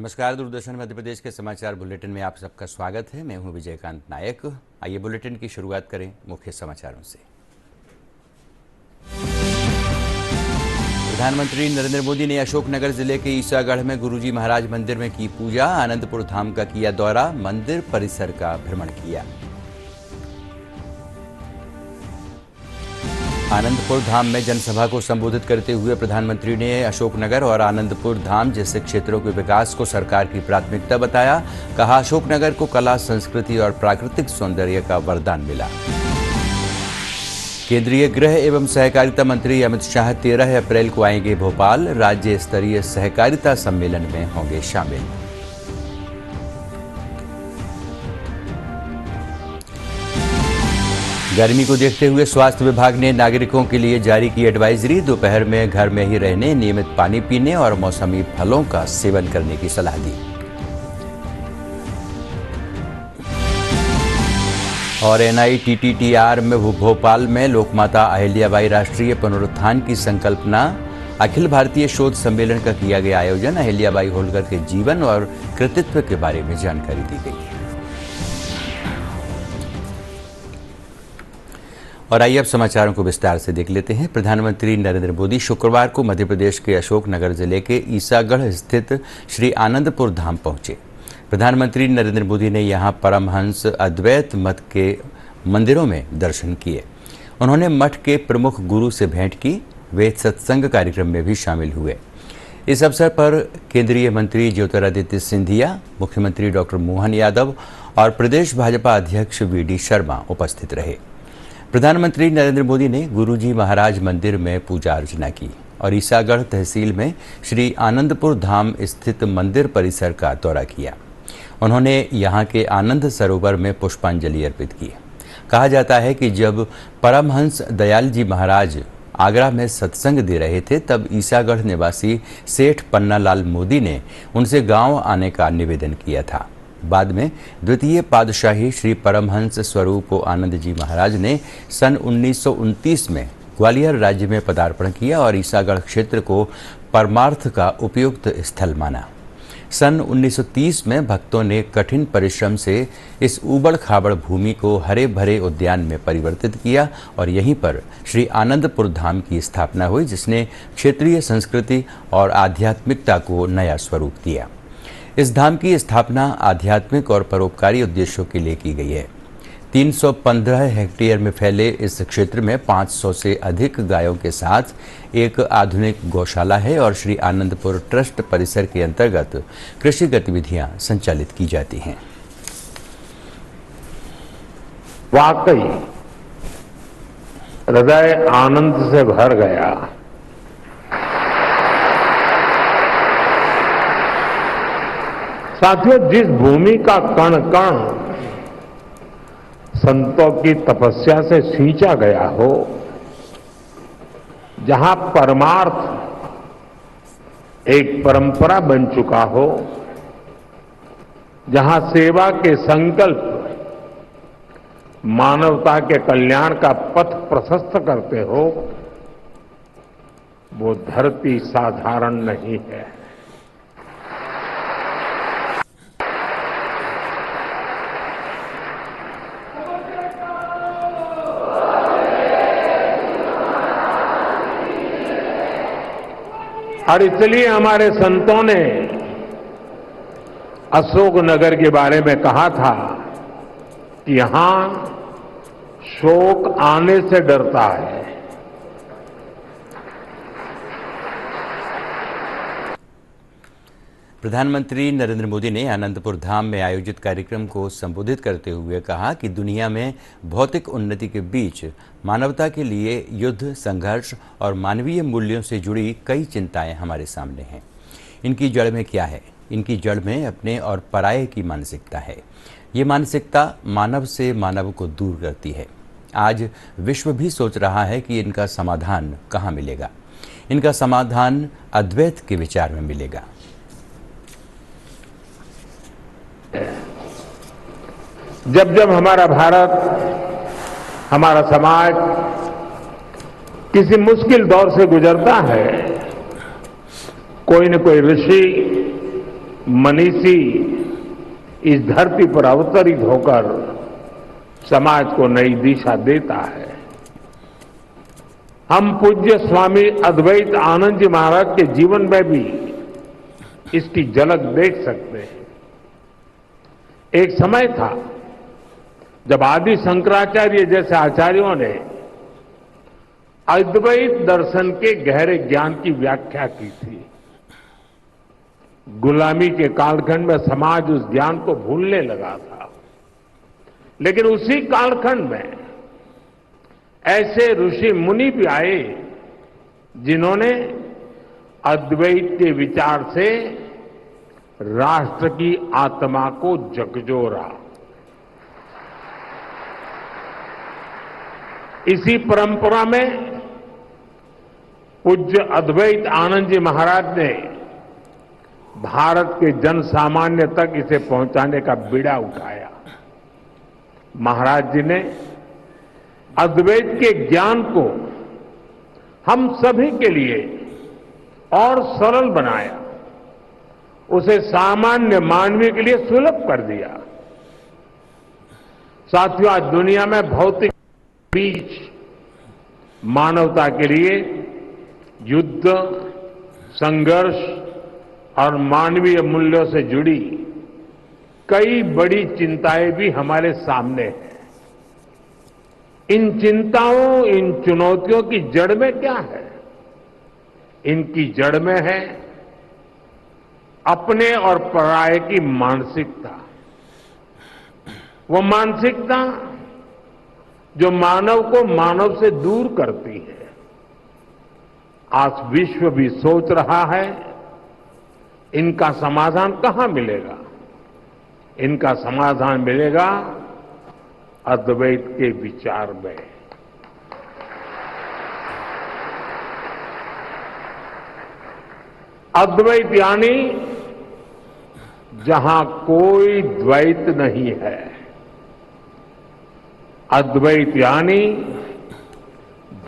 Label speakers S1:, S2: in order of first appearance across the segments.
S1: नमस्कार, दूरदर्शन मध्य प्रदेश के समाचार बुलेटिन में आप सबका स्वागत है। मैं हूं विजयकांत नायक। आइए बुलेटिन की शुरुआत करें मुख्य समाचारों से। प्रधानमंत्री नरेंद्र मोदी ने अशोकनगर जिले के ईसागढ़ में गुरुजी महाराज मंदिर में की पूजा। आनंदपुर धाम का किया दौरा, मंदिर परिसर का भ्रमण किया। आनंदपुर धाम में जनसभा को संबोधित करते हुए प्रधानमंत्री ने अशोकनगर और आनंदपुर धाम जैसे क्षेत्रों के विकास को सरकार की प्राथमिकता बताया। कहा, अशोकनगर को कला, संस्कृति और प्राकृतिक सौंदर्य का वरदान मिला। केंद्रीय गृह एवं सहकारिता मंत्री अमित शाह 13 अप्रैल को आएंगे भोपाल। राज्य स्तरीय सहकारिता सम्मेलन में होंगे शामिल। गर्मी को देखते हुए स्वास्थ्य विभाग ने नागरिकों के लिए जारी की एडवाइजरी। दोपहर में घर में ही रहने, नियमित पानी पीने और मौसमी फलों का सेवन करने की सलाह दी। और NITTTR में भोपाल में लोकमाता अहिल्याबाई राष्ट्रीय पुनरुत्थान की संकल्पना, अखिल भारतीय शोध सम्मेलन का किया गया आयोजन। अहिल्याबाई होलकर के जीवन और कृतित्व के बारे में जानकारी दी गई है। और आइए अब समाचारों को विस्तार से देख लेते हैं। प्रधानमंत्री नरेंद्र मोदी शुक्रवार को मध्य प्रदेश के अशोकनगर जिले के ईसागढ़ स्थित श्री आनंदपुर धाम पहुंचे। प्रधानमंत्री नरेंद्र मोदी ने यहां परमहंस अद्वैत मठ के मंदिरों में दर्शन किए। उन्होंने मठ के प्रमुख गुरु से भेंट की। वे सत्संग कार्यक्रम में भी शामिल हुए। इस अवसर पर केंद्रीय मंत्री ज्योतिरादित्य सिंधिया, मुख्यमंत्री डॉक्टर मोहन यादव और प्रदेश भाजपा अध्यक्ष VD शर्मा उपस्थित रहे। प्रधानमंत्री नरेंद्र मोदी ने गुरुजी महाराज मंदिर में पूजा अर्चना की और ईसागढ़ तहसील में श्री आनंदपुर धाम स्थित मंदिर परिसर का दौरा किया। उन्होंने यहाँ के आनंद सरोवर में पुष्पांजलि अर्पित की। कहा जाता है कि जब परमहंस दयाल जी महाराज आगरा में सत्संग दे रहे थे, तब ईसागढ़ निवासी सेठ पन्नालाल मोदी ने उनसे गांव आने का निवेदन किया था। बाद में द्वितीय पातशाही श्री परमहंस स्वरूप आनंद जी महाराज ने सन 1929 में ग्वालियर राज्य में पदार्पण किया और ईसागढ़ क्षेत्र को परमार्थ का उपयुक्त स्थल माना। सन 1930 में भक्तों ने कठिन परिश्रम से इस उबड़ खाबड़ भूमि को हरे भरे उद्यान में परिवर्तित किया और यहीं पर श्री आनंदपुर धाम की स्थापना हुई, जिसने क्षेत्रीय संस्कृति और आध्यात्मिकता को नया स्वरूप दिया। इस धाम की स्थापना आध्यात्मिक और परोपकारी उद्देश्यों के लिए की गई है। 315 हेक्टेयर में फैले इस क्षेत्र में 500 से अधिक गायों के साथ एक आधुनिक गौशाला है और श्री आनंदपुर ट्रस्ट परिसर के अंतर्गत कृषि गतिविधियां संचालित की जाती हैं।
S2: वाकई हृदय आनंद से भर गया। साथियों, जिस भूमि का कण कण संतों की तपस्या से सींचा गया हो, जहां परमार्थ एक परंपरा बन चुका हो, जहां सेवा के संकल्प मानवता के कल्याण का पथ प्रशस्त करते हो, वो धरती साधारण नहीं है। और इसलिए हमारे संतों ने अशोकनगर के बारे में कहा था कि यहां शोक आने से डरता है।
S1: प्रधानमंत्री नरेंद्र मोदी ने आनंदपुर धाम में आयोजित कार्यक्रम को संबोधित करते हुए कहा कि दुनिया में भौतिक उन्नति के बीच मानवता के लिए युद्ध, संघर्ष और मानवीय मूल्यों से जुड़ी कई चिंताएं हमारे सामने हैं। इनकी जड़ में क्या है? इनकी जड़ में अपने और पराये की मानसिकता है। ये मानसिकता मानव से मानव को दूर करती है। आज विश्व भी सोच रहा है कि इनका समाधान कहाँ मिलेगा। इनका समाधान अद्वैत के विचार में मिलेगा।
S2: जब जब हमारा भारत, हमारा समाज किसी मुश्किल दौर से गुजरता है, कोई न कोई ऋषि मनीषी इस धरती पर अवतरित होकर समाज को नई दिशा देता है। हम पूज्य स्वामी अद्वैत आनंद जी महाराज के जीवन में भी इसकी झलक देख सकते हैं। एक समय था जब आदि शंकराचार्य जैसे आचार्यों ने अद्वैत दर्शन के गहरे ज्ञान की व्याख्या की थी। गुलामी के कालखंड में समाज उस ज्ञान को भूलने लगा था, लेकिन उसी कालखंड में ऐसे ऋषि मुनि भी आए जिन्होंने अद्वैत के विचार से राष्ट्र की आत्मा को झकझोरा। इसी परंपरा में पूज्य अद्वैत आनंद जी महाराज ने भारत के जन सामान्य तक इसे पहुंचाने का बीड़ा उठाया। महाराज जी ने अद्वैत के ज्ञान को हम सभी के लिए और सरल बनाया, उसे सामान्य मानवीय के लिए सुलभ कर दिया। साथियों, आज दुनिया में भौतिक बीच मानवता के लिए युद्ध, संघर्ष और मानवीय मूल्यों से जुड़ी कई बड़ी चिंताएं भी हमारे सामने हैं। इन चिंताओं, इन चुनौतियों की जड़ में क्या है? इनकी जड़ में है अपने और पराये की मानसिकता। वो मानसिकता जो मानव को मानव से दूर करती है। आज विश्व भी सोच रहा है इनका समाधान कहां मिलेगा? इनका समाधान मिलेगा अद्वैत के विचार में। अद्वैत यानी जहां कोई द्वैत नहीं है। अद्वैत यानी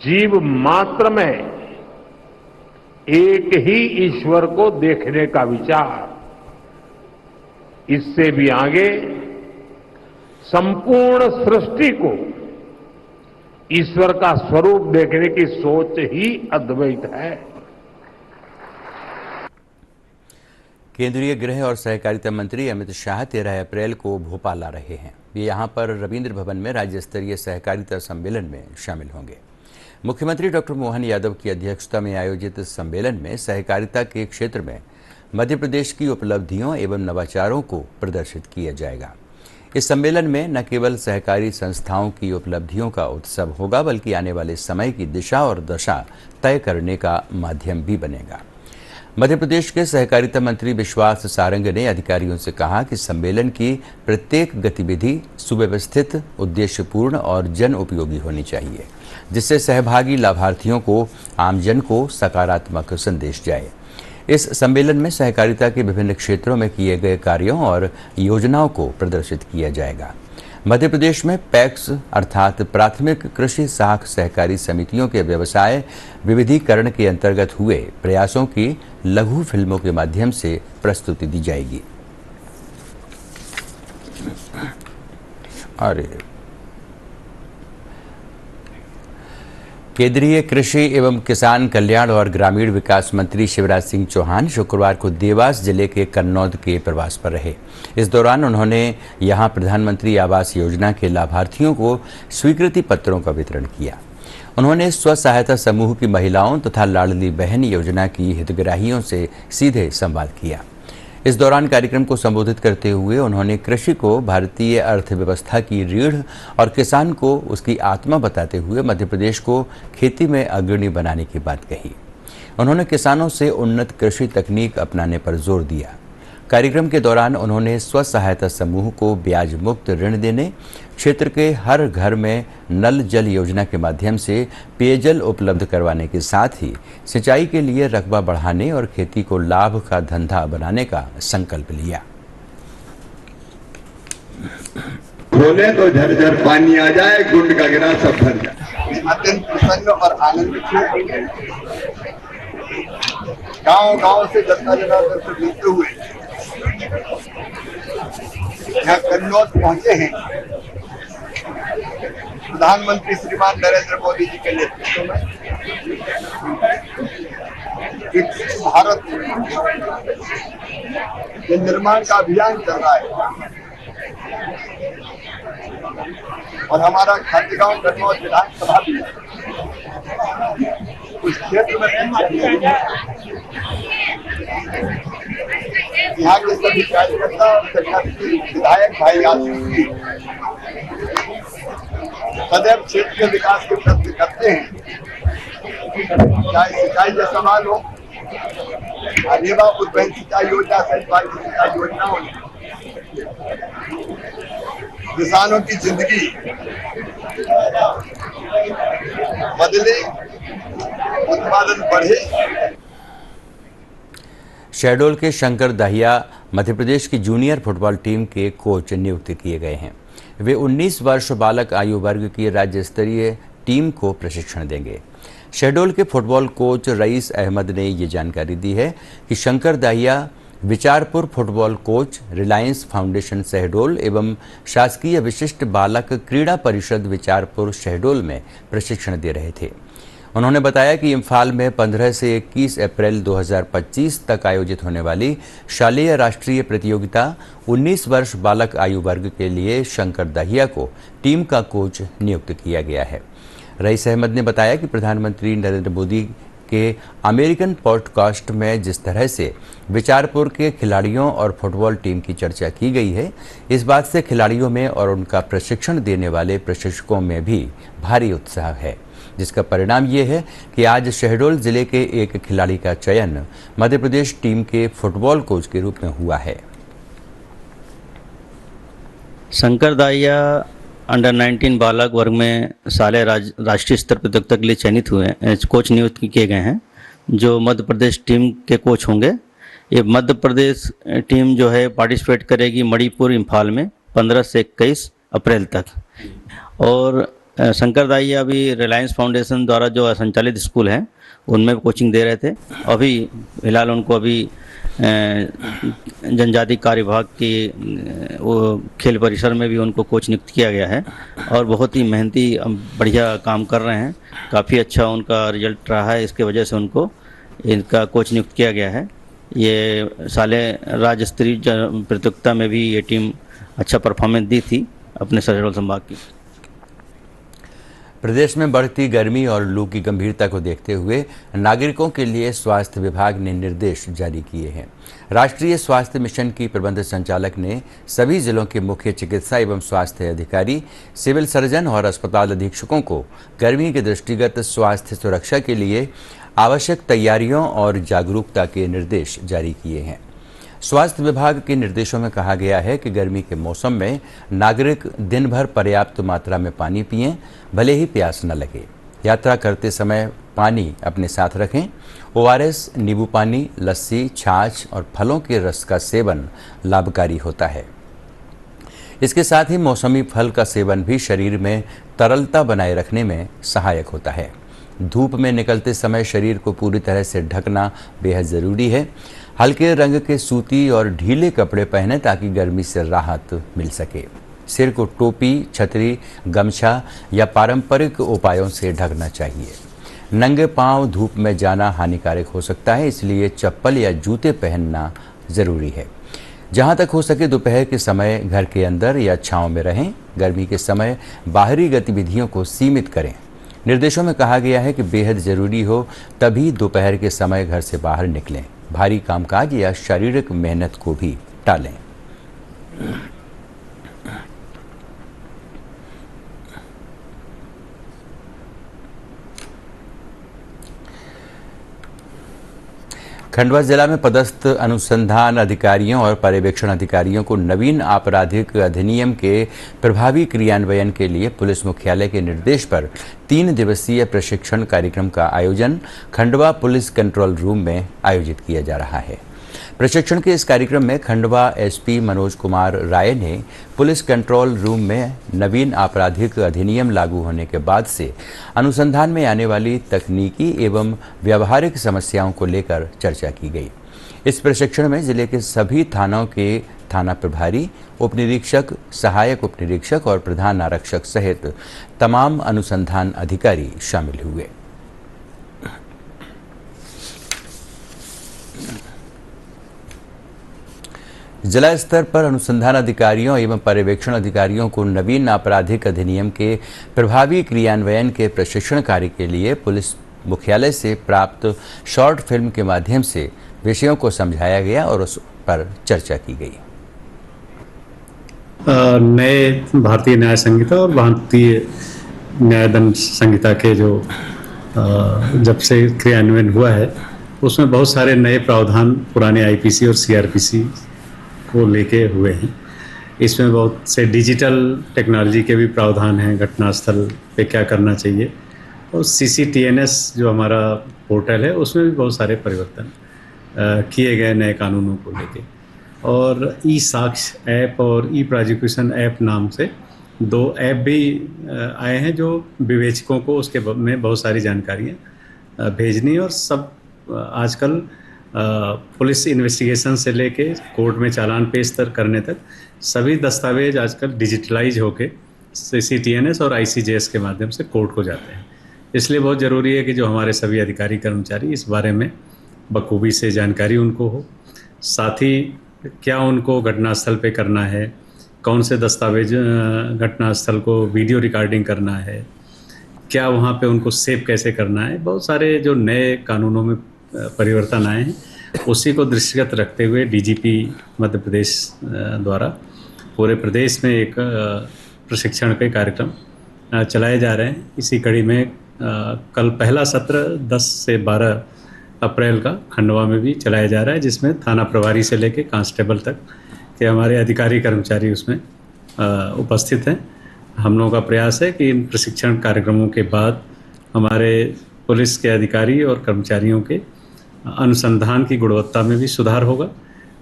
S2: जीव मात्र में एक ही ईश्वर को देखने का विचार। इससे भी आगे संपूर्ण सृष्टि को ईश्वर का स्वरूप देखने की सोच ही अद्वैत है।
S1: केंद्रीय गृह और सहकारिता मंत्री अमित शाह 13 अप्रैल को भोपाल आ रहे हैं। ये यहां पर रविंद्र भवन में राज्य स्तरीय सहकारिता सम्मेलन में शामिल होंगे। मुख्यमंत्री डॉक्टर मोहन यादव की अध्यक्षता में आयोजित इस सम्मेलन में सहकारिता के क्षेत्र में मध्य प्रदेश की उपलब्धियों एवं नवाचारों को प्रदर्शित किया जाएगा। इस सम्मेलन में न केवल सहकारी संस्थाओं की उपलब्धियों का उत्सव होगा, बल्कि आने वाले समय की दिशा और दशा तय करने का माध्यम भी बनेगा। मध्य प्रदेश के सहकारिता मंत्री विश्वास सारंग ने अधिकारियों से कहा कि सम्मेलन की प्रत्येक गतिविधि सुव्यवस्थित, उद्देश्यपूर्ण और जन उपयोगी होनी चाहिए, जिससे सहभागी लाभार्थियों को, आमजन को सकारात्मक संदेश जाए। इस सम्मेलन में सहकारिता के विभिन्न क्षेत्रों में किए गए कार्यों और योजनाओं को प्रदर्शित किया जाएगा। मध्य प्रदेश में पैक्स अर्थात प्राथमिक कृषि साख सहकारी समितियों के व्यवसाय विविधीकरण के अंतर्गत हुए प्रयासों की लघु फिल्मों के माध्यम से प्रस्तुति दी जाएगी। केंद्रीय कृषि एवं किसान कल्याण और ग्रामीण विकास मंत्री शिवराज सिंह चौहान शुक्रवार को देवास जिले के कन्नौद के प्रवास पर रहे। इस दौरान उन्होंने यहां प्रधानमंत्री आवास योजना के लाभार्थियों को स्वीकृति पत्रों का वितरण किया। उन्होंने स्व सहायता समूह की महिलाओं तथा लाडली बहन योजना की हितग्राहियों से सीधे संवाद किया। इस दौरान कार्यक्रम को संबोधित करते हुए उन्होंने कृषि को भारतीय अर्थव्यवस्था की रीढ़ और किसान को उसकी आत्मा बताते हुए मध्य प्रदेश को खेती में अग्रणी बनाने की बात कही। उन्होंने किसानों से उन्नत कृषि तकनीक अपनाने पर जोर दिया। कार्यक्रम के दौरान उन्होंने स्व सहायता समूह को ब्याज मुक्त ऋण देने, क्षेत्र के हर घर में नल जल योजना के माध्यम से पेयजल उपलब्ध करवाने के साथ ही सिंचाई के लिए रकबा बढ़ाने और खेती को लाभ का धंधा बनाने का संकल्प लिया।
S3: खोले तो झरझर पानी आ जाए, गुंड का गिरा सब भर जाए।
S4: अत्यंत प्रसन्न और आनंदित गांव-गांव से जनता जनार्दन से मिलते हुए यहाँ कन्नौज पहुंचे हैं प्रधानमंत्री श्रीमान नरेंद्र मोदी जी के नेतृत्व में विकसित भारत के निर्माण का अभियान चल रहा है और हमारा खातेगांव कन्नौज विधानसभा भी उस क्षेत्र में यहाँ के सभी कार्यकर्ता और विधायक भाई आशीष सदैव क्षेत्र के विकास के प्रयत्न करते हैं, चाहे सिंचाई का सवाल हो, रेवा उद्वहन सिंचाई योजना, सहकारी सिंचाई योजना हो, किसानों की जिंदगी बदले, उत्पादन बढ़े।
S1: शहडोल के शंकर दाहिया मध्य प्रदेश की जूनियर फुटबॉल टीम के कोच नियुक्त किए गए हैं। वे 19 वर्ष बालक आयु वर्ग की राज्य स्तरीय टीम को प्रशिक्षण देंगे। शहडोल के फुटबॉल कोच रईस अहमद ने ये जानकारी दी है कि Shankar Dahiya Vicharpur football coach Reliance foundation Shahdol एवं शासकीय विशिष्ट बालक क्रीड़ा परिषद विचारपुर शहडोल में प्रशिक्षण दे रहे थे। उन्होंने बताया कि इम्फाल में 15 से 21 अप्रैल 2025 तक आयोजित होने वाली शालेय राष्ट्रीय प्रतियोगिता 19 वर्ष बालक आयु वर्ग के लिए शंकर दाहिया को टीम का कोच नियुक्त किया गया है। रईस अहमद ने बताया कि प्रधानमंत्री नरेंद्र मोदी के अमेरिकन पॉडकास्ट में जिस तरह से विचारपुर के खिलाड़ियों और फुटबॉल टीम की चर्चा की गई है, इस बात से खिलाड़ियों में और उनका प्रशिक्षण देने वाले प्रशिक्षकों में भी भारी उत्साह है, जिसका परिणाम ये है कि आज शहडोल जिले के एक खिलाड़ी का चयन मध्य प्रदेश टीम के फुटबॉल कोच के रूप में हुआ है।
S5: शंकर दाहिया अंडर 19 बालक वर्ग में साले राष्ट्रीय स्तर प्रतियोगिता के लिए चयनित हुए कोच नियुक्त किए गए हैं, जो मध्य प्रदेश टीम के कोच होंगे। ये मध्य प्रदेश टीम जो है पार्टिसिपेट करेगी मणिपुर इम्फाल में 15 से 21 अप्रैल तक। और शंकर दाहिया अभी रिलायंस फाउंडेशन द्वारा जो संचालित स्कूल है उनमें कोचिंग दे रहे थे। अभी फिलहाल उनको अभी जनजाति कार्य विभाग की वो खेल परिसर में भी उनको कोच नियुक्त किया गया है और बहुत ही मेहनती बढ़िया काम कर रहे हैं। काफ़ी अच्छा उनका रिजल्ट रहा है, इसके वजह से उनको इनका कोच नियुक्त किया गया है। ये साले राज्य स्तरीय प्रतियोगिता में भी ये टीम अच्छा परफॉर्मेंस दी थी अपने शहडोल संभाग की।
S1: प्रदेश में बढ़ती गर्मी और लू की गंभीरता को देखते हुए नागरिकों के लिए स्वास्थ्य विभाग ने निर्देश जारी किए हैं। राष्ट्रीय स्वास्थ्य मिशन की प्रबंध संचालक ने सभी जिलों के मुख्य चिकित्सा एवं स्वास्थ्य अधिकारी, सिविल सर्जन और अस्पताल अधीक्षकों को गर्मी के दृष्टिगत स्वास्थ्य सुरक्षा के लिए आवश्यक तैयारियों और जागरूकता के निर्देश जारी किए हैं। स्वास्थ्य विभाग के निर्देशों में कहा गया है कि गर्मी के मौसम में नागरिक दिन भर पर्याप्त मात्रा में पानी पिएं, भले ही प्यास न लगे। यात्रा करते समय पानी अपने साथ रखें। ORS, नींबू पानी, लस्सी, छाछ और फलों के रस का सेवन लाभकारी होता है। इसके साथ ही मौसमी फल का सेवन भी शरीर में तरलता बनाए रखने में सहायक होता है। धूप में निकलते समय शरीर को पूरी तरह से ढकना बेहद ज़रूरी है। हल्के रंग के सूती और ढीले कपड़े पहनें ताकि गर्मी से राहत मिल सके। सिर को टोपी, छतरी, गमछा या पारंपरिक उपायों से ढकना चाहिए। नंगे पांव धूप में जाना हानिकारक हो सकता है, इसलिए चप्पल या जूते पहनना ज़रूरी है। जहां तक हो सके दोपहर के समय घर के अंदर या छांव में रहें। गर्मी के समय बाहरी गतिविधियों को सीमित करें। निर्देशों में कहा गया है कि बेहद ज़रूरी हो तभी दोपहर के समय घर से बाहर निकलें। भारी कामकाज या शारीरिक मेहनत को भी टालें। खंडवा जिला में पदस्थ अनुसंधान अधिकारियों और पर्यवेक्षण अधिकारियों को नवीन आपराधिक अधिनियम के प्रभावी क्रियान्वयन के लिए पुलिस मुख्यालय के निर्देश पर 3 दिवसीय प्रशिक्षण कार्यक्रम का आयोजन खंडवा पुलिस कंट्रोल रूम में आयोजित किया जा रहा है। प्रशिक्षण के इस कार्यक्रम में खंडवा SP मनोज कुमार राय ने पुलिस कंट्रोल रूम में नवीन आपराधिक अधिनियम लागू होने के बाद से अनुसंधान में आने वाली तकनीकी एवं व्यावहारिक समस्याओं को लेकर चर्चा की गई। इस प्रशिक्षण में जिले के सभी थानों के थाना प्रभारी, उप निरीक्षक, सहायक उप निरीक्षक और प्रधान आरक्षक सहित तमाम अनुसंधान अधिकारी शामिल हुए। जिला स्तर पर अनुसंधान अधिकारियों एवं पर्यवेक्षण अधिकारियों को नवीन आपराधिक अधिनियम के प्रभावी क्रियान्वयन के प्रशिक्षण कार्य के लिए पुलिस मुख्यालय से प्राप्त शॉर्ट फिल्म के माध्यम से विषयों को समझाया गया और उस पर चर्चा की गई।
S6: नए भारतीय न्याय संहिता और भारतीय न्याय दंड संहिता के जो जब से क्रियान्वयन हुआ है उसमें बहुत सारे नए प्रावधान पुराने आईपीसी और सीआरपीसी को लेके हुए हैं। इसमें बहुत से डिजिटल टेक्नोलॉजी के भी प्रावधान हैं, घटनास्थल पे क्या करना चाहिए, और CCTNS जो हमारा पोर्टल है उसमें भी बहुत सारे परिवर्तन किए गए नए कानूनों को लेके। और ई साक्ष्य ऐप और ई प्रोसिक्यूशन ऐप नाम से 2 ऐप भी आए हैं जो विवेचकों को उसके में बहुत सारी जानकारियाँ भेजनी, और सब आजकल पुलिस इन्वेस्टिगेशन से लेके कोर्ट में चालान पेश करने तक सभी दस्तावेज आजकल डिजिटलाइज होके CCTNS और ICJS के माध्यम से कोर्ट को जाते हैं। इसलिए बहुत ज़रूरी है कि जो हमारे सभी अधिकारी कर्मचारी इस बारे में बखूबी से जानकारी उनको हो, साथ ही क्या उनको घटनास्थल पे करना है, कौन से दस्तावेज घटनास्थल को वीडियो रिकॉर्डिंग करना है, क्या वहाँ पे उनको सेव कैसे करना है। बहुत सारे जो नए कानूनों में परिवर्तन आए हैं उसी को दृष्टिगत रखते हुए DGP मध्य प्रदेश द्वारा पूरे प्रदेश में एक प्रशिक्षण के कार्यक्रम चलाए जा रहे हैं। इसी कड़ी में कल पहला सत्र 10 से 12 अप्रैल का खंडवा में भी चलाया जा रहा है, जिसमें थाना प्रभारी से लेकर कांस्टेबल तक के हमारे अधिकारी कर्मचारी उसमें उपस्थित हैं। हम लोगों का प्रयास है कि इन प्रशिक्षण कार्यक्रमों के बाद हमारे पुलिस के अधिकारी और कर्मचारियों के अनुसंधान की गुणवत्ता में भी सुधार होगा,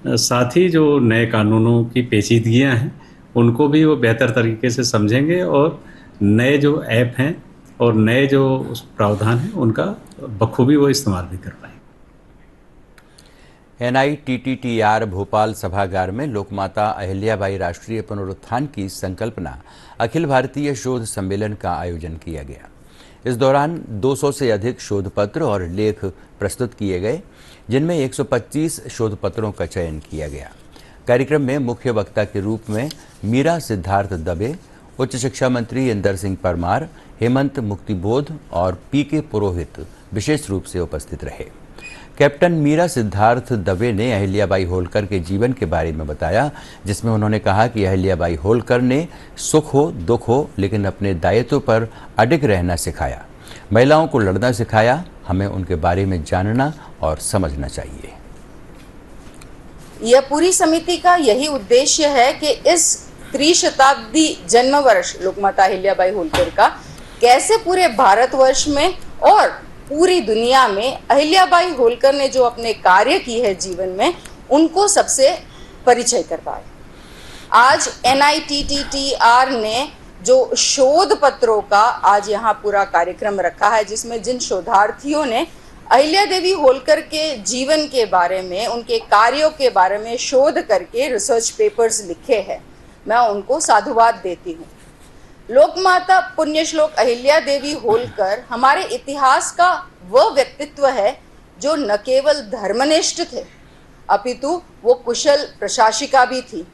S6: साथ ही जो नए कानूनों की पेचीदगियां हैं उनको भी वो बेहतर तरीके से समझेंगे और नए जो ऐप हैं और नए जो प्रावधान हैं उनका बखूबी वो इस्तेमाल भी कर पाएंगे।
S1: NITTTR भोपाल सभागार में लोकमाता अहिल्याबाई राष्ट्रीय पुनरुत्थान की संकल्पना अखिल भारतीय शोध सम्मेलन का आयोजन किया गया। इस दौरान 200 से अधिक शोध पत्र और लेख प्रस्तुत किए गए, जिनमें 125 शोध पत्रों का चयन किया गया। कार्यक्रम में मुख्य वक्ता के रूप में मीरा सिद्धार्थ दबे, उच्च शिक्षा मंत्री इंदर सिंह परमार, हेमंत मुक्तिबोध और PK पुरोहित विशेष रूप से उपस्थित रहे। कैप्टन मीरा सिद्धार्थ दबे ने अहिल्याबाई होलकर के जीवन के बारे में बताया, जिसमें उन्होंने कहा कि अहिल्याबाई होलकर ने सुख हो दुख हो लेकिन अपने दायित्व पर अडिग रहना सिखाया, महिलाओं को लड़ना सिखाया। हमें उनके बारे में जानना और समझना चाहिए।
S7: यह पूरी समिति का यही उद्देश्य है कि इस त्रिशताब्दी जन्म वर्ष लोकमाता अहिल्याबाई होलकर का कैसे पूरे भारतवर्ष में और पूरी दुनिया में अहिल्याबाई होलकर ने जो अपने कार्य की है जीवन में, उनको सबसे परिचय करवाए। आज NITTTR ने जो शोध पत्रों का आज यहाँ पूरा कार्यक्रम रखा है, जिसमें जिन शोधार्थियों ने अहिल्या देवी होलकर के जीवन के बारे में, उनके कार्यों के बारे में शोध करके रिसर्च पेपर्स लिखे हैं, मैं उनको साधुवाद देती हूँ। लोकमाता पुण्यश्लोक अहिल्या देवी होलकर हमारे इतिहास का वह व्यक्तित्व है जो न केवल धर्मनिष्ठ थे, अपितु वो कुशल प्रशासिका भी थी।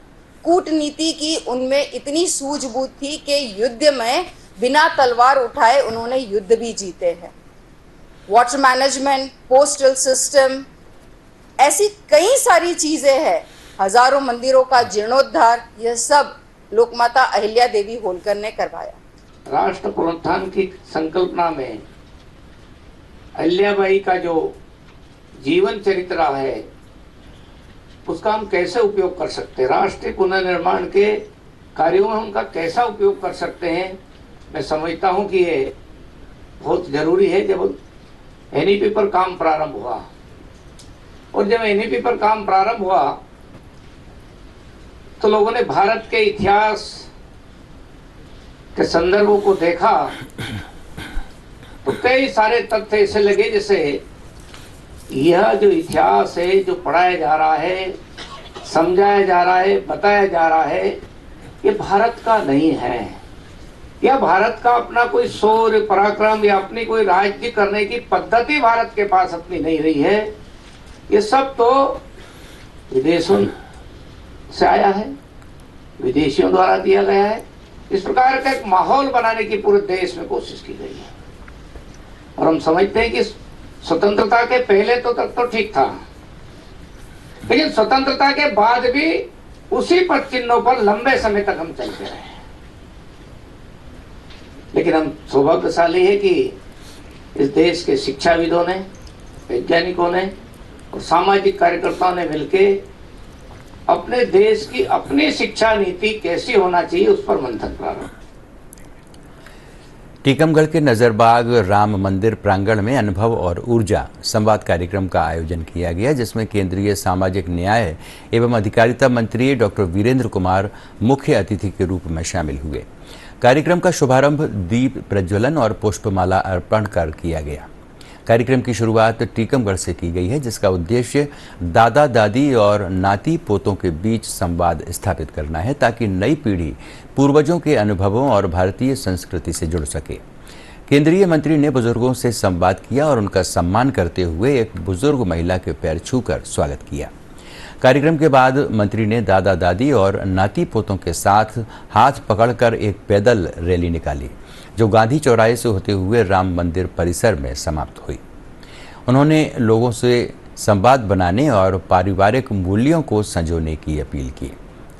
S7: कूटनीति की उनमें इतनी सूझबूझ थी कि युद्ध में बिना तलवार उठाए उन्होंने युद्ध भी जीते हैं। वाटर मैनेजमेंट, पोस्टल सिस्टम, ऐसी कई सारी चीजें हैं, हजारों मंदिरों का जीर्णोद्धार, यह सब लोकमाता अहिल्या देवी होलकर ने करवाया।
S8: राष्ट्र पुनरुत्थान की संकल्पना में अहिल्याबाई का जो जीवन चरित्र है उसका हम कैसे उपयोग कर सकते हैं, राष्ट्रीय पुनर्निर्माण के कार्यों में उनका कैसा उपयोग कर सकते हैं, मैं समझता हूं कि ये बहुत जरूरी है। जब NEP पर काम प्रारंभ हुआ और जब NEP पर काम प्रारंभ हुआ तो लोगों ने भारत के इतिहास के संदर्भों को देखा तो कई सारे तथ्य ऐसे लगे जैसे यह जो इतिहास है जो पढ़ाया जा रहा है समझाया जा रहा है, बताया जा रहा है, ये भारत का नहीं है, या भारत का अपना कोई शौर्य पराक्रम या अपनी कोई राज्य करने की पद्धति भारत के पास अपनी नहीं रही है। ये सब तो विदेशों से आया है, विदेशियों द्वारा दिया गया है। इस प्रकार का एक माहौल बनाने की पूरे देश में कोशिश की गई है। और हम समझते हैं कि स्वतंत्रता के पहले तो तक तो ठीक था, लेकिन स्वतंत्रता के बाद भी उसी पद चिन्हों पर लंबे समय तक हम चलते रहे। लेकिन हम सौभाग्यशाली है कि इस देश के शिक्षाविदों ने, वैज्ञानिकों ने और सामाजिक कार्यकर्ताओं ने मिलकर अपने देश की अपनी शिक्षा नीति कैसी होना चाहिए उस पर मंथन प्रारंभ।
S1: टीकमगढ़ के नजरबाग राम मंदिर प्रांगण में अनुभव और ऊर्जा संवाद कार्यक्रम का आयोजन किया गया, जिसमें केंद्रीय सामाजिक न्याय एवं अधिकारिता मंत्री डॉक्टर वीरेंद्र कुमार मुख्य अतिथि के रूप में शामिल हुए। कार्यक्रम का शुभारंभ दीप प्रज्वलन और पुष्पमाला अर्पण कर किया गया। कार्यक्रम की शुरुआत टीकमगढ़ से की गई है, जिसका उद्देश्य दादा दादी और नाती पोतों के बीच संवाद स्थापित करना है, ताकि नई पीढ़ी पूर्वजों के अनुभवों और भारतीय संस्कृति से जुड़ सके। केंद्रीय मंत्री ने बुजुर्गों से संवाद किया और उनका सम्मान करते हुए एक बुजुर्ग महिला के पैर छूकर स्वागत किया। कार्यक्रम के बाद मंत्री ने दादा दादी और नाती पोतों के साथ हाथ पकड़कर एक पैदल रैली निकाली, जो गांधी चौराहे से होते हुए राम मंदिर परिसर में समाप्त हुई। उन्होंने लोगों से संवाद बनाने और पारिवारिक मूल्यों को संजोने की अपील की।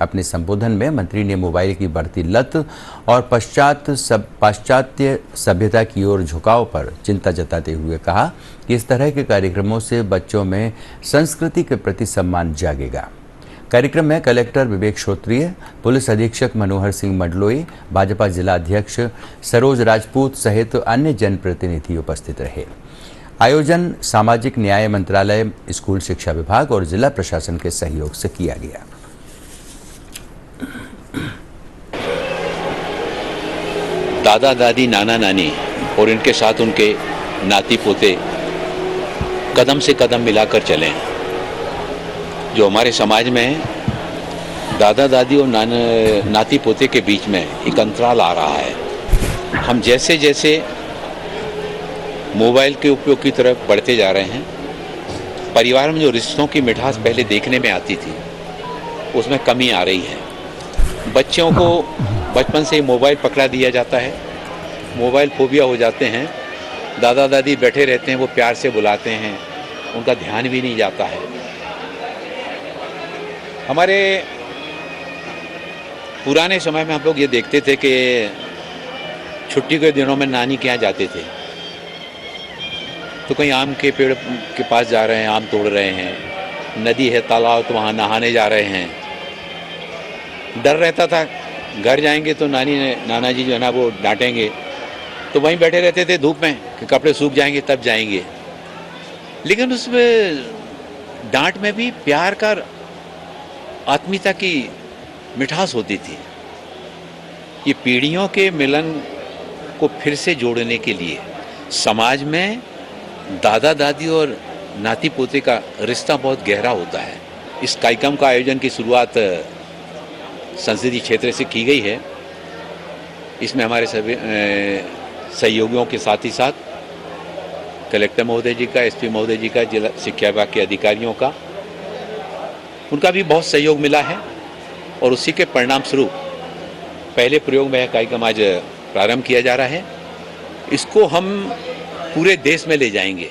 S1: अपने संबोधन में मंत्री ने मोबाइल की बढ़ती लत और पाश्चात्य सभ्यता की ओर झुकाव पर चिंता जताते हुए कहा कि इस तरह के कार्यक्रमों से बच्चों में संस्कृति के प्रति सम्मान जागेगा। कार्यक्रम में कलेक्टर विवेक श्रोत्रिय, पुलिस अधीक्षक मनोहर सिंह मंडलोई, भाजपा जिला अध्यक्ष सरोज राजपूत सहित अन्य जनप्रतिनिधि उपस्थित रहे। आयोजन सामाजिक न्याय मंत्रालय, स्कूल शिक्षा विभाग और जिला प्रशासन के सहयोग से किया गया।
S9: दादा दादी, नाना नानी और इनके साथ उनके नाती पोते कदम से कदम मिलाकर चलें। जो हमारे समाज में है, दादा दादी और नाती पोते के बीच में एक अंतराल आ रहा है। हम जैसे जैसे मोबाइल के उपयोग की तरफ बढ़ते जा रहे हैं, परिवार में जो रिश्तों की मिठास पहले देखने में आती थी, उसमें कमी आ रही है। बच्चों को बचपन से ही मोबाइल पकड़ा दिया जाता है, मोबाइल फोबिया हो जाते हैं। दादा दादी बैठे रहते हैं, वो प्यार से बुलाते हैं, उनका ध्यान भी नहीं जाता है। हमारे पुराने समय में हम लोग ये देखते थे कि छुट्टी के दिनों में नानी के यहाँ जाते थे, तो कहीं आम के पेड़ के पास जा रहे हैं, आम तोड़ रहे हैं, नदी है, तालाब, तो वहाँ नहाने जा रहे हैं। डर रहता था, घर जाएंगे तो नाना जी जो है ना वो डांटेंगे, तो वहीं बैठे रहते थे धूप में कि कपड़े सूख जाएंगे तब जाएंगे। लेकिन उसमें डांट में भी प्यार का, आत्मीयता की मिठास होती थी। ये पीढ़ियों के मिलन को फिर से जोड़ने के लिए समाज में दादा दादी और नाती पोते का रिश्ता बहुत गहरा होता है। इस कार्यक्रम का आयोजन की शुरुआत संसदीय क्षेत्र से की गई है। इसमें हमारे सभी सहयोगियों के साथ ही साथ कलेक्टर महोदय जी का, एसपी महोदय जी का, जिला शिक्षा विभाग के अधिकारियों का, उनका भी बहुत सहयोग मिला है। और उसी के परिणाम स्वरूप पहले प्रयोग में यह कार्यक्रम आज प्रारंभ किया जा रहा है। इसको हम पूरे देश में ले जाएंगे।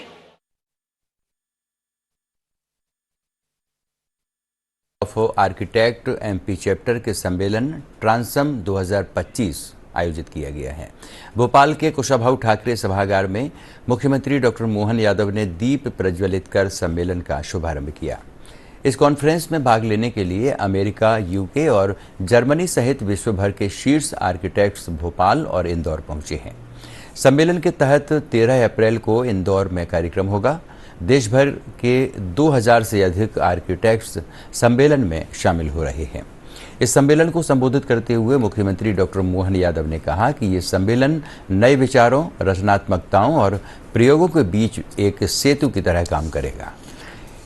S1: ऑफ आर्किटेक्ट एमपी चैप्टर के सम्मेलन ट्रांसम 2025 आयोजित किया गया है। भोपाल के कुशाभाऊ ठाकरे सभागार में मुख्यमंत्री डॉक्टर मोहन यादव ने दीप प्रज्वलित कर सम्मेलन का शुभारंभ किया। इस कॉन्फ्रेंस में भाग लेने के लिए अमेरिका, यूके और जर्मनी सहित विश्व भर के शीर्ष आर्किटेक्ट्स भोपाल और इंदौर पहुंचे हैं। सम्मेलन के तहत 13 अप्रैल को इंदौर में कार्यक्रम होगा। देश भर के 2000 से अधिक आर्किटेक्ट्स सम्मेलन में शामिल हो रहे हैं। इस सम्मेलन को संबोधित करते हुए मुख्यमंत्री डॉक्टर मोहन यादव ने कहा कि ये सम्मेलन नए विचारों, रचनात्मकताओं और प्रयोगों के बीच एक सेतु की तरह काम करेगा।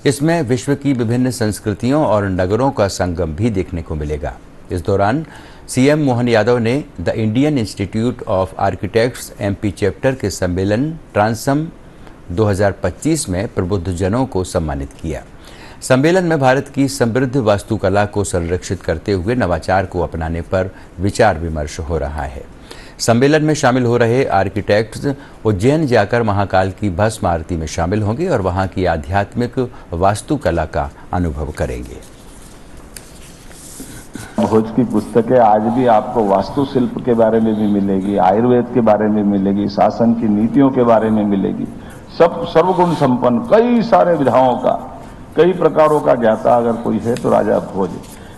S1: इसमें विश्व की विभिन्न संस्कृतियों और नगरों का संगम भी देखने को मिलेगा। इस दौरान सीएम मोहन यादव ने the Indian institute of architects MP chapter के सम्मेलन ट्रांसम 2025 में प्रबुद्ध जनों को सम्मानित किया। सम्मेलन में भारत की समृद्ध वास्तुकला को संरक्षित करते हुए नवाचार को अपनाने पर विचार विमर्श हो रहा है। सम्मेलन में शामिल हो रहे आर्किटेक्ट्स उज्जैन जाकर महाकाल की भस्म आरती में शामिल होंगे और वहां की आध्यात्मिक वास्तुकला का अनुभव करेंगे।
S10: भोज की पुस्तकें आज भी आपको वास्तुशिल्प के बारे में भी मिलेगी, आयुर्वेद के बारे में मिलेगी, शासन की नीतियों के बारे में मिलेगी। सब सर्वगुण संपन्न कई सारे विधाओं का, कई प्रकारों का ज्ञाता अगर कोई है तो राजा भोज।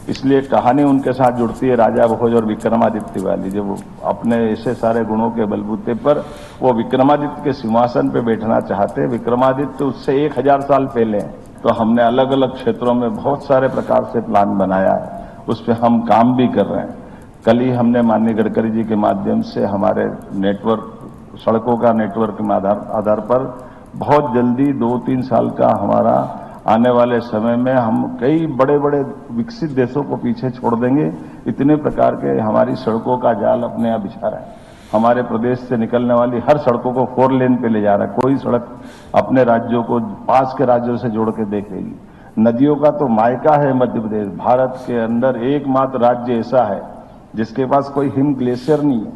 S10: इसलिए कहानी उनके साथ जुड़ती है राजा भोज और विक्रमादित्य वाली। जब अपने ऐसे सारे गुणों के बलबूते पर वो विक्रमादित्य के सिंहासन पे बैठना चाहते, विक्रमादित्य उससे 1000 साल पहले हैं। तो हमने अलग अलग क्षेत्रों में बहुत सारे प्रकार से प्लान बनाया है, उस पर हम काम भी कर रहे हैं। कल ही हमने माननीय गडकरी जी के माध्यम से हमारे नेटवर्क, सड़कों का नेटवर्क के आधार पर बहुत जल्दी 2-3 साल का हमारा आने वाले समय में हम कई बड़े बड़े विकसित देशों को पीछे छोड़ देंगे। इतने प्रकार के हमारी सड़कों का जाल अपने यहाँ बिछा रहा है। हमारे प्रदेश से निकलने वाली हर सड़कों को 4 लेन पे ले जा रहा है। कोई सड़क अपने राज्यों को पास के राज्यों से जोड़ के देखेगी। नदियों का तो मायका है मध्य प्रदेश। भारत के अंदर एकमात्र राज्य ऐसा है जिसके पास कोई हिम ग्लेशियर नहीं है,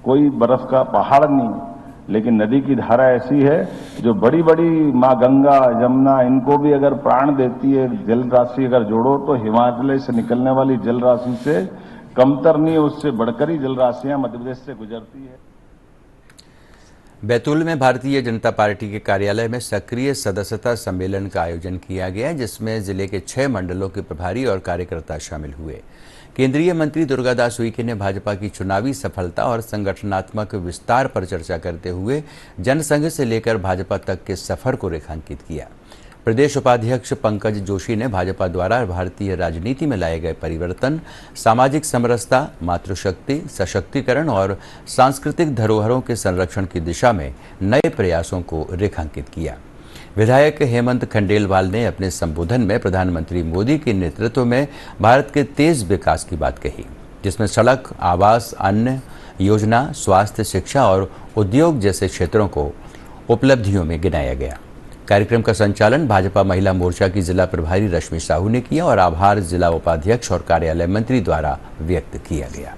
S10: कोई बर्फ का पहाड़ नहीं है, लेकिन नदी की धारा ऐसी है जो बड़ी बड़ी माँ गंगा, यमुना, इनको भी अगर प्राण देती है। जल राशि अगर जोड़ो तो हिमालय से निकलने वाली जल राशि से कमतर नहीं, उससे बढ़कर ही जल राशियां मध्य प्रदेश से गुजरती है।
S1: बैतूल में भारतीय जनता पार्टी के कार्यालय में सक्रिय सदस्यता सम्मेलन का आयोजन किया गया, जिसमें जिले के 6 मंडलों के प्रभारी और कार्यकर्ता शामिल हुए। केंद्रीय मंत्री दुर्गादास उइके ने भाजपा की चुनावी सफलता और संगठनात्मक विस्तार पर चर्चा करते हुए जनसंघ से लेकर भाजपा तक के सफर को रेखांकित किया। प्रदेश उपाध्यक्ष पंकज जोशी ने भाजपा द्वारा भारतीय राजनीति में लाए गए परिवर्तन, सामाजिक समरसता, मातृशक्ति, सशक्तिकरण और सांस्कृतिक धरोहरों के संरक्षण की दिशा में नए प्रयासों को रेखांकित किया। विधायक हेमंत खंडेलवाल ने अपने संबोधन में प्रधानमंत्री मोदी के नेतृत्व में भारत के तेज विकास की बात कही, जिसमें सड़क, आवास, अन्न योजना, स्वास्थ्य, शिक्षा और उद्योग जैसे क्षेत्रों को उपलब्धियों में गिनाया गया। कार्यक्रम का संचालन भाजपा महिला मोर्चा की जिला प्रभारी रश्मि साहू ने किया और आभार जिला उपाध्यक्ष और कार्यालय मंत्री द्वारा व्यक्त किया गया।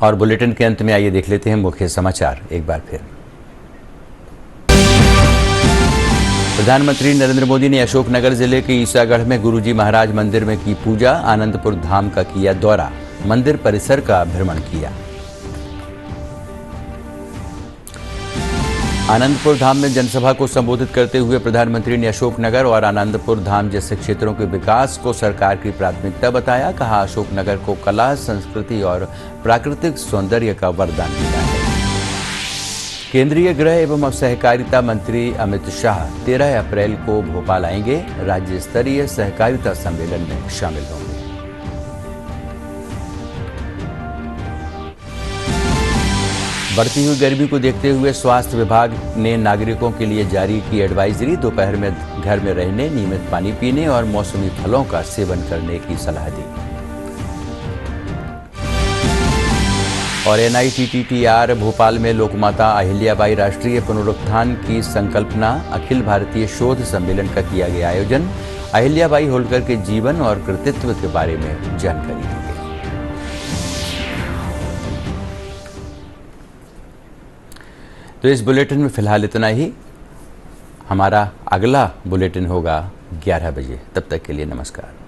S1: और बुलेटिन के अंत में आइए देख लेते हैं मुख्य समाचार एक बार फिर। प्रधानमंत्री नरेंद्र मोदी ने अशोकनगर जिले के ईसागढ़ में गुरुजी महाराज मंदिर में की पूजा, आनंदपुर धाम का किया दौरा, मंदिर परिसर का भ्रमण किया। आनंदपुर धाम में जनसभा को संबोधित करते हुए प्रधानमंत्री ने अशोकनगर और आनंदपुर धाम जैसे क्षेत्रों के विकास को सरकार की प्राथमिकता बताया। कहा, अशोकनगर को कला, संस्कृति और प्राकृतिक सौंदर्य का वरदान मिला है। केंद्रीय गृह एवं सहकारिता मंत्री अमित शाह 13 अप्रैल को भोपाल आएंगे, राज्य स्तरीय सहकारिता सम्मेलन में शामिल होंगे। बढ़ती हुई गर्मी को देखते हुए स्वास्थ्य विभाग ने नागरिकों के लिए जारी की एडवाइजरी, दोपहर में घर में रहने, नियमित पानी पीने और मौसमी फलों का सेवन करने की सलाह दी। और NITTTR भोपाल में लोकमाता अहिल्याबाई राष्ट्रीय पुनरुत्थान की संकल्पना अखिल भारतीय शोध सम्मेलन का किया गया आयोजन, अहिल्याबाई होलकर के जीवन और कृतित्व के बारे में जानकारी दी गई। तो इस बुलेटिन में फिलहाल इतना ही। हमारा अगला बुलेटिन होगा 11 बजे। तब तक के लिए नमस्कार।